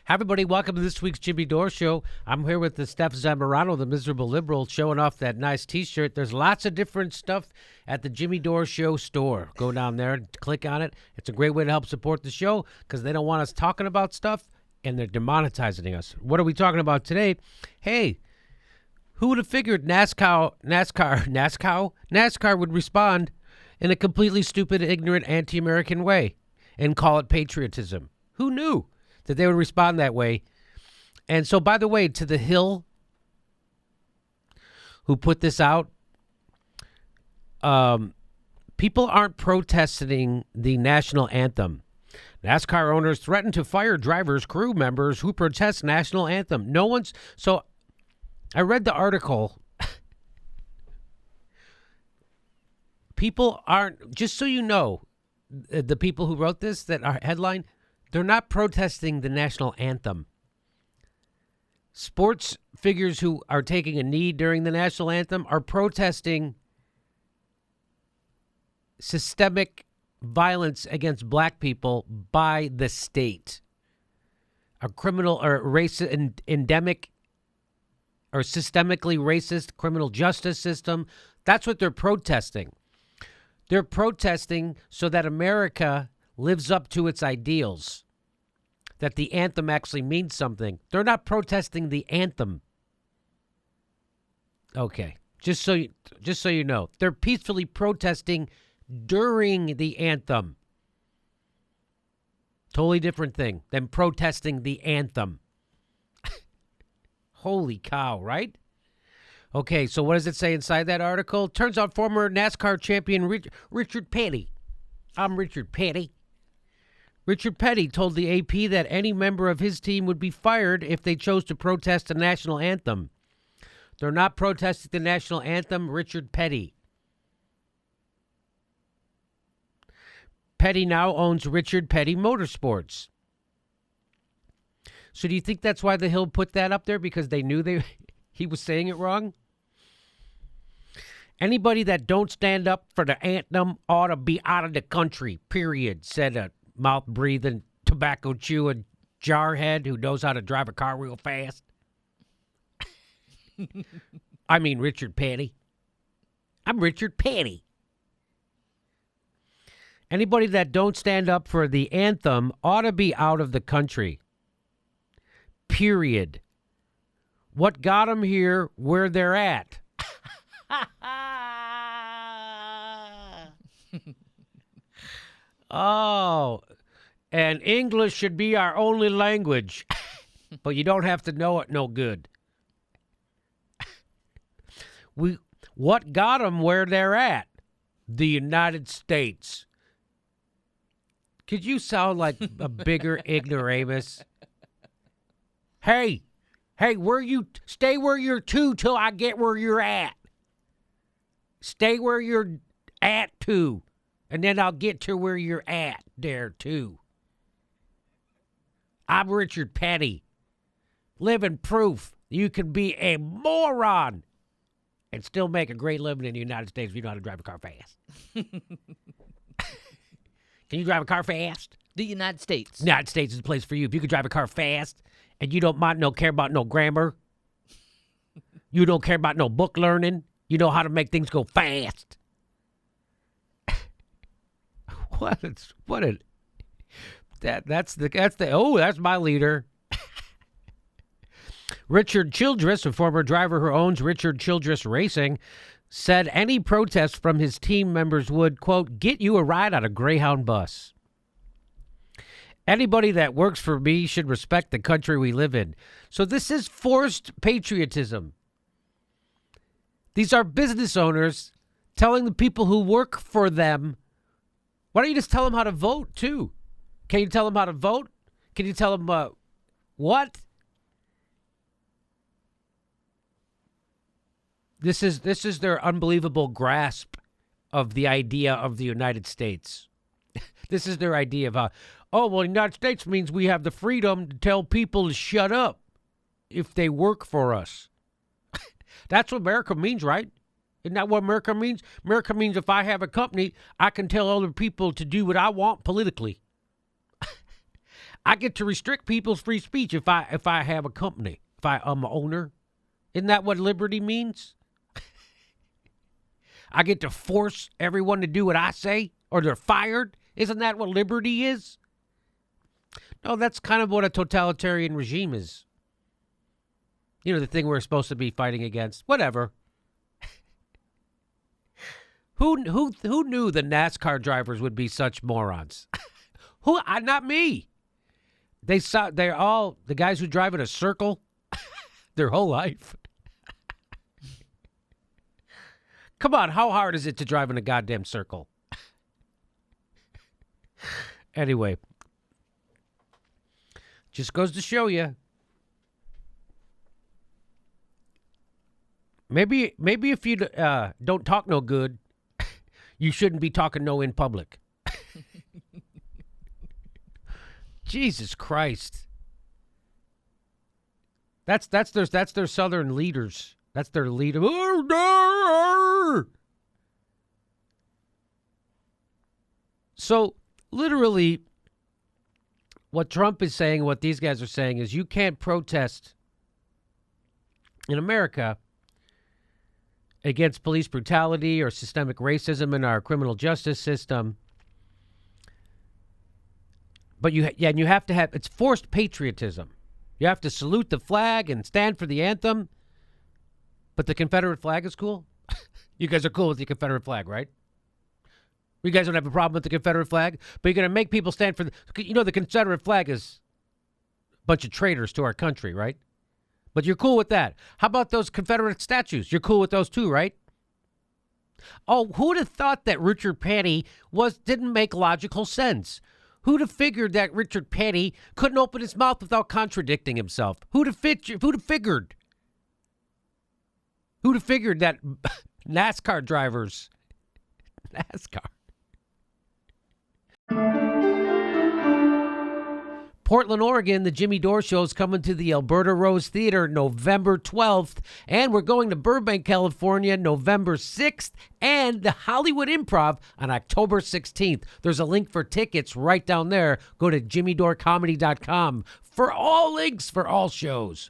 Hi, everybody. Welcome to this week's Jimmy Dore Show. I'm here with the Steph Zamorano, the miserable liberal, showing off that nice T-shirt. There's lots of different stuff at the Jimmy Dore Show store. Go down there and click on it. It's a great way to help support the show because they don't want us talking about stuff, and they're demonetizing us. What are we talking about today? Hey, who would have figured NASCAR would respond in a completely stupid, ignorant, anti-American way and call it patriotism? Who knew that they would respond that way? And so, by the way, to the Hill who put this out, people aren't protesting the national anthem. NASCAR owners threaten to fire drivers, crew members who protest national anthem. No one's... So I read the article. People aren't... Just so you know, the people who wrote this, that are headline, they're not protesting the national anthem. Sports figures who are taking a knee during the national anthem are protesting systemic violence against black people by the state. A criminal or racist, endemic or systemically racist criminal justice system. That's what they're protesting. They're protesting so that America lives up to its ideals, that the anthem actually means something. They're not protesting the anthem. Okay, just so you know, they're peacefully protesting during the anthem. Totally different thing than protesting the anthem. Holy cow, right? Okay, so what does it say inside that article? Turns out former NASCAR champion Richard Petty. I'm Richard Petty. Richard Petty told the AP that any member of his team would be fired if they chose to protest the national anthem. They're not protesting the national anthem, Richard Petty. Petty now owns Richard Petty Motorsports. So do you think that's why the Hill put that up there? Because they knew he was saying it wrong? Anybody that don't stand up for the anthem ought to be out of the country, period, said a mouth-breathing, tobacco-chewing jarhead who knows how to drive a car real fast. I mean Richard Petty. I'm Richard Petty. Anybody that don't stand up for the anthem ought to be out of the country. Period. What got them here where they're at? Oh, and English should be our only language, but you don't have to know it no good. What got them where they're at? The United States. Could you sound like a bigger ignoramus? Hey, stay where you're to till I get where you're at. Stay where you're at to, and then I'll get to where you're at there too. I'm Richard Petty. Living proof you can be a moron and still make a great living in the United States if you know how to drive a car fast. Can you drive a car fast? The United States. United States is the place for you. If you can drive a car fast and you don't care about no grammar, you don't care about no book learning, you know how to make things go fast. That's my leader. Richard Childress, a former driver who owns Richard Childress Racing, said any protest from his team members would, quote, get you a ride on a Greyhound bus. Anybody that works for me should respect the country we live in. So this is forced patriotism. These are business owners telling the people who work for them, why don't you just tell them how to vote, too? Can you tell them how to vote? Can you tell them what? This is their unbelievable grasp of the idea of the United States. This is their idea of how, the United States means we have the freedom to tell people to shut up if they work for us. That's what America means, right? Isn't that what America means? America means if I have a company, I can tell other people to do what I want politically. I get to restrict people's free speech if I have a company, if I'm an owner. Isn't that what liberty means? I get to force everyone to do what I say or they're fired. Isn't that what liberty is? No, that's kind of what a totalitarian regime is. You know, the thing we're supposed to be fighting against. Whatever. Who knew the NASCAR drivers would be such morons? Not me. They're all the guys who drive in a circle their whole life. Come on, how hard is it to drive in a goddamn circle? Anyway, just goes to show you. Maybe if you don't talk no good, you shouldn't be talking no in public. Jesus Christ. That's their southern leaders. That's their leader. So literally what Trump is saying, what these guys are saying is you can't protest in America against police brutality or systemic racism in our criminal justice system. But you have to have, it's forced patriotism. You have to salute the flag and stand for the anthem. But the Confederate flag is cool. You guys are cool with the Confederate flag, right? You guys don't have a problem with the Confederate flag, but you're going to make people stand for the Confederate flag is a bunch of traitors to our country, right? But you're cool with that. How about those Confederate statues? You're cool with those too, right? Oh, who'd have thought that Richard Petty didn't make logical sense? Who'd have figured that Richard Petty couldn't open his mouth without contradicting himself? Who'd have figured? Who'd have figured that NASCAR drivers, NASCAR. Portland, Oregon, the Jimmy Dore Show is coming to the Alberta Rose Theater November 12th, and we're going to Burbank, California, November 6th, and the Hollywood Improv on October 16th. There's a link for tickets right down there. Go to jimmydorecomedy.com for all links for all shows.